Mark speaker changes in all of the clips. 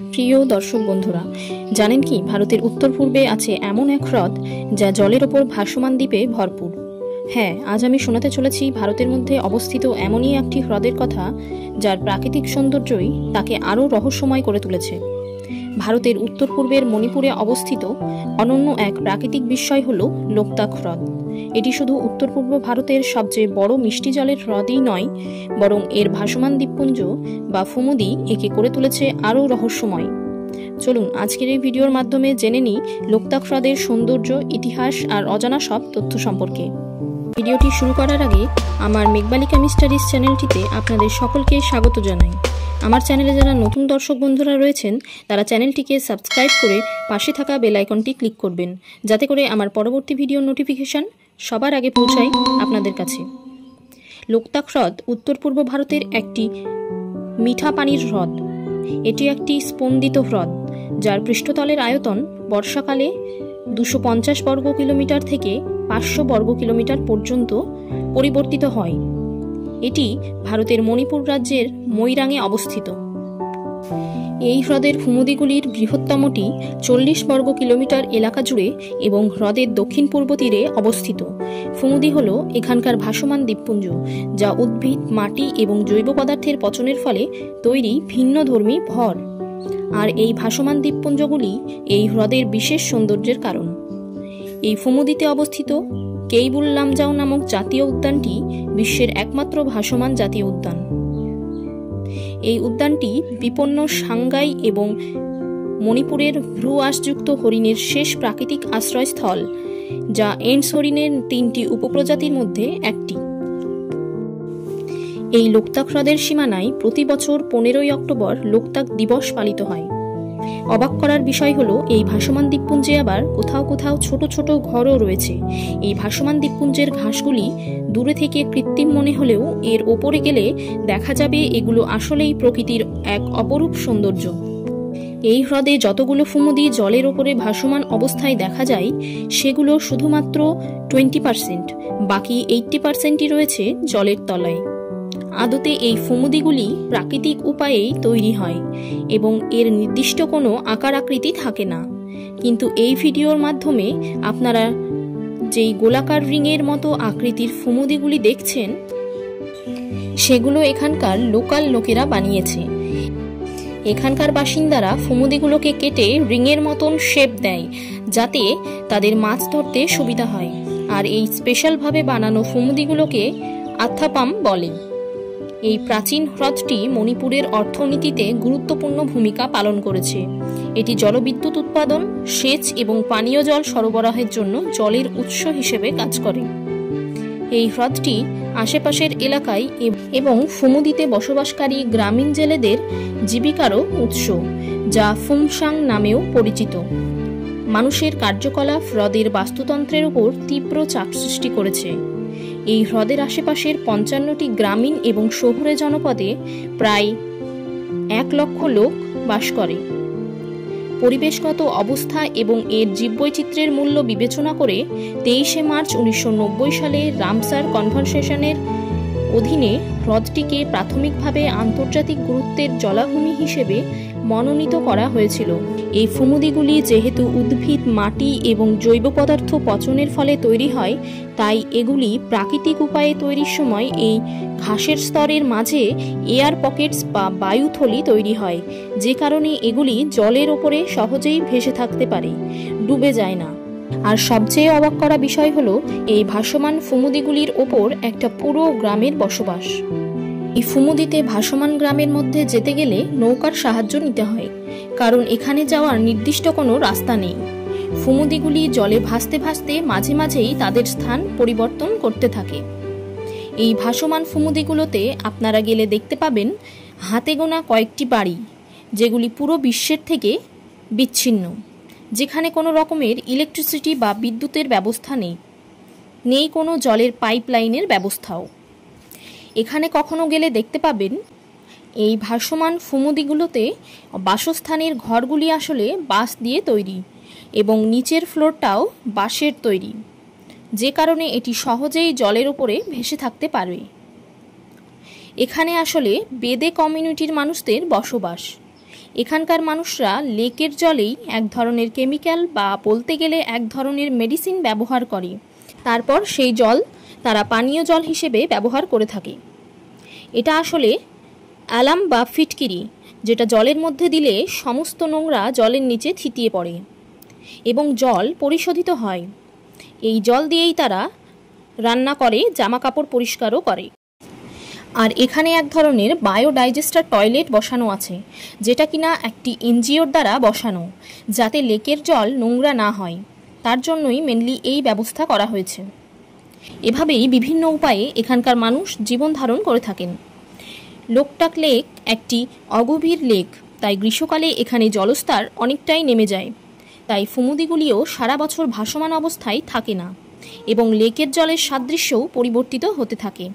Speaker 1: প্রিয় দর্শক বন্ধুরা, জানেন কি ভারতের উত্তর পূর্বে আছে এমন এক হ্রদ যা জলের ওপর ভাসমান দ্বীপে ভরপুর। হ্যাঁ, আজ আমি শোনাতে চলেছি ভারতের মধ্যে অবস্থিত এমনই একটি হ্রদের কথা, যার প্রাকৃতিক সৌন্দর্যই তাকে আরও রহস্যময় করে তুলেছে। ভারতের উত্তর পূর্বের মণিপুরে অবস্থিত অনন্য এক প্রাকৃতিক বিস্ময় হল লোকতাক হ্রদ। এটি শুধু উত্তর পূর্ব ভারতের সবচেয়ে বড় মিষ্টি জলের হ্রদই নয়, বরং এর ভাসমান দ্বীপপুঞ্জ বা ফুমুদি একে করে তুলেছে আরও রহস্যময়। চলুন আজকের এই ভিডিওর মাধ্যমে জেনে নিই লোকতাক হ্রদের সৌন্দর্য, ইতিহাস আর অজানা সব তথ্য সম্পর্কে। ভিডিওটি শুরু করার আগে আমার মেঘবালিকা মিস্টারিজ চ্যানেলটিতে আপনাদের সকলকে স্বাগত জানাই। আমার চ্যানেলে যারা নতুন দর্শক বন্ধুরা রয়েছেন তারা চ্যানেলটিকে সাবস্ক্রাইব করে পাশে থাকা বেল আইকনটি ক্লিক করবেন, যাতে করে আমার পরবর্তী ভিডিওর নোটিফিকেশন সবার আগে পৌঁছায় আপনাদের কাছে। লোকতাক হ্রদ উত্তর পূর্ব ভারতের একটি মিঠা পানির হ্রদ। এটি একটি স্পন্দিত হ্রদ যার পৃষ্ঠতলের আয়তন বর্ষাকালে 250 বর্গ কিলোমিটার থেকে 500 বর্গ কিলোমিটার পর্যন্ত পরিবর্তিত হয়। এটি ভারতের মণিপুর রাজ্যের মৈরাঙে অবস্থিত। এই হ্রদের ফুমুদিগুলির বৃহত্তমটি 40 বর্গ কিলোমিটার এলাকা জুড়ে এবং হ্রদের দক্ষিণ পূর্ব তীরে অবস্থিত। ফুমুদি হল এখানকার ভাসমান দ্বীপপুঞ্জ, যা উদ্ভিদ, মাটি এবং জৈব পদার্থের পচনের ফলে তৈরি ভিন্নধর্মী ভর। আর এই ভাসমান দ্বীপপুঞ্জগুলি এই হ্রদের বিশেষ সৌন্দর্যের কারণ। এই ফুমুদিতে অবস্থিত কেইবুল লামজাও নামক জাতীয় উদ্যানটি বিশ্বের একমাত্র ভাসমান জাতীয় উদ্যান। এই উদ্যানটি বিপন্ন সাংগাই এবং মণিপুরের ভ্রুয়াসযুক্ত হরিণের শেষ প্রাকৃতিক আশ্রয়স্থল, যা এন্ডস হরিণের 3টি উপপ্রজাতির মধ্যে একটি। এই লোকতাক হ্রদের সীমানায় প্রতি বছর 15ই অক্টোবর লোকতাক দিবস পালিত হয়। অবাক করার বিষয় হলো এই ভাসমান দ্বীপপুঞ্জে আবার কোথাও কোথাও ছোট ছোট ঘরও রয়েছে। এই ভাসমান দ্বীপপুঞ্জের ঘাসগুলি দূরে থেকে কৃত্রিম মনে হলেও এর ওপরে গেলে দেখা যাবে এগুলো আসলেই প্রকৃতির এক অপরূপ সৌন্দর্য। এই হ্রদে যতগুলো ফুমুদি জলের ওপরে ভাসমান অবস্থায় দেখা যায়, সেগুলো শুধুমাত্র 20%, বাকি 80%ই রয়েছে জলের তলায়। আদতে এই ফুমুদিগুলি প্রাকৃতিক উপায়েই তৈরি হয় এবং এর নির্দিষ্ট কোনো আকার আকৃতি থাকে না। কিন্তু এই ভিডিওর মাধ্যমে আপনারা যেই গোলাকার রিংয়ের মতো আকৃতির ফুমুদিগুলি দেখছেন, সেগুলো এখানকার লোকাল লোকেরা বানিয়েছে। এখানকার বাসিন্দারা ফুমুদিগুলোকে কেটে রিংয়ের মতন শেপ দেয়, যাতে তাদের মাছ ধরতে সুবিধা হয়। আর এই স্পেশালভাবে বানানো ফুমুদিগুলোকে আত্থাপাম বলে। এই প্রাচীন হ্রদটি মণিপুরের অর্থনীতিতে গুরুত্বপূর্ণ ভূমিকা পালন করেছে। এটি জলবিদ্যুৎ উৎপাদন, সেচ এবং পানীয় জল সরবরাহের জন্য জলের উৎস হিসেবে কাজ করে। এই হ্রদটি আশেপাশের এলাকায় এবং ফুমুদিতে বসবাসকারী গ্রামীণ জেলেদের জীবিকারও উৎস, যা ফুমসাং নামেও পরিচিত। মানুষের কার্যকলাপ হ্রদের বাস্তুতন্ত্রের উপর তীব্র চাপ সৃষ্টি করেছে। এই হ্রদের আশেপাশের 55টি গ্রামীণ এবং শহুরে জনপদে প্রায় 1 লক্ষ লোক বাস করে। পরিবেশগত অবস্থা এবং এর জীববৈচিত্র্যের মূল্য বিবেচনা করে 23শে মার্চ 1990 সালে রামসার কনভেনশনের অধীনে হ্রদটিকে প্রাথমিকভাবে আন্তর্জাতিক গুরুত্বের জলাভূমি হিসেবে মনোনীত করা হয়েছিল। এই ফুমুদিগুলি যেহেতু উদ্ভিদ, মাটি এবং জৈব পদার্থ পচনের ফলে তৈরি হয়, তাই এগুলি প্রাকৃতিক উপায়ে তৈরির সময় এই ঘাসের স্তরের মাঝে এয়ার পকেটস বা বায়ুথলি তৈরি হয়, যে কারণে এগুলি জলের ওপরে সহজেই ভেসে থাকতে পারে, ডুবে যায় না। আর সবচেয়ে অবাক করা বিষয় হলো এই ভাসমান ফুমুদিগুলির ওপর একটা পুরো গ্রামের বসবাস। এই ফুমুদিতে ভাসমান গ্রামের মধ্যে যেতে গেলে নৌকার সাহায্য নিতে হয়, কারণ এখানে যাওয়ার নির্দিষ্ট কোনো রাস্তা নেই। ফুমুদিগুলি জলে ভাসতে ভাসতে মাঝে মাঝেই তাদের স্থান পরিবর্তন করতে থাকে। এই ভাসমান ফুমুদিগুলোতে আপনারা গেলে দেখতে পাবেন হাতে গোনা কয়েকটি বাড়ি, যেগুলি পুরো বিশ্বের থেকে বিচ্ছিন্ন, যেখানে কোনো রকমের ইলেকট্রিসিটি বা বিদ্যুতের ব্যবস্থা নেই কোনো জলের পাইপলাইনের ব্যবস্থাও। এখানে কখনো গেলে দেখতে পাবেন এই ভাসমান ফুমুদিগুলোতে বাসস্থানের ঘরগুলি আসলে বাঁশ দিয়ে তৈরি এবং নিচের ফ্লোরটাও বাঁশের তৈরি, যে কারণে এটি সহজেই জলের উপরে ভেসে থাকতে পারবে। এখানে আসলে বেদে কমিউনিটির মানুষদের বসবাস। এখানকার মানুষরা লেকের জলেই এক ধরনের কেমিক্যাল বা বলতে গেলে এক ধরনের মেডিসিন ব্যবহার করে, তারপর সেই জল তারা পানীয় জল হিসেবে ব্যবহার করে থাকে। এটা আসলে অ্যালাম বা ফিটকিরি, যেটা জলের মধ্যে দিলে সমস্ত নোংরা জলের নিচে থিতিয়ে পড়ে এবং জল পরিশোধিত হয়। এই জল দিয়েই তারা রান্না করে, জামা কাপড় পরিষ্কারও করে। আর এখানে এক ধরনের বায়োডাইজেস্টার টয়লেট বসানো আছে, যেটা কিনা একটি এনজিওর দ্বারা বসানো, যাতে লেকের জল নোংরা না হয়। তার জন্যই মেনলি এই ব্যবস্থা করা হয়েছে। এভাবেই বিভিন্ন উপায়ে এখানকার মানুষ জীবন ধারণ করে থাকেন। লোকটাক লেক একটি অগভীর লেক, তাই গ্রীষ্মকালে এখানে জলস্তর অনেকটাই নেমে যায়। তাই ফুমুদিগুলিও সারা বছর ভাসমান অবস্থায় থাকে না এবং লেকের জলের সাদৃশ্যও পরিবর্তিত হতে থাকে।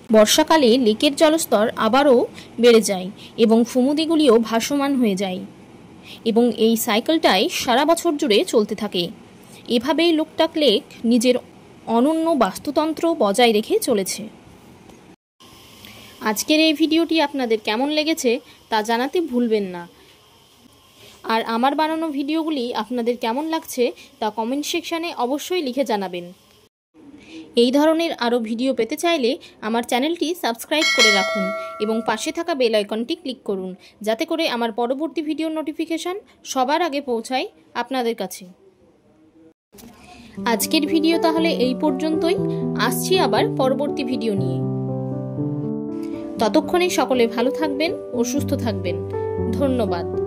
Speaker 1: বর্ষাকালে লেকের জলস্তর আবারও বেড়ে যায় এবং ফুমুদিগুলিও ভাসমান হয়ে যায় এবং এই সাইকেলটাই সারা বছর জুড়ে চলতে থাকে। এভাবেই লোকটাক লেক নিজের অনন্য বাস্তুতন্ত্র বজায় রেখে চলেছে। আজকের এই ভিডিওটি আপনাদের কেমন লেগেছে তা জানাতে ভুলবেন না। আর আমার বানানো ভিডিওগুলি আপনাদের কেমন লাগছে তা কমেন্ট সেকশানে অবশ্যই লিখে জানাবেন। এই ধরনের আরও ভিডিও পেতে চাইলে আমার চ্যানেলটি সাবস্ক্রাইব করে রাখুন এবং পাশে থাকা বেল আইকনটি ক্লিক করুন, যাতে করে আমার পরবর্তী ভিডিওর নোটিফিকেশান সবার আগে পৌঁছায় আপনাদের কাছে। আজকের ভিডিও তাহলে এই পর্যন্তই। আসছি আবার পরবর্তী ভিডিও নিয়ে। ততক্ষণে সকলে ভালো থাকবেন ও সুস্থ থাকবেন। ধন্যবাদ।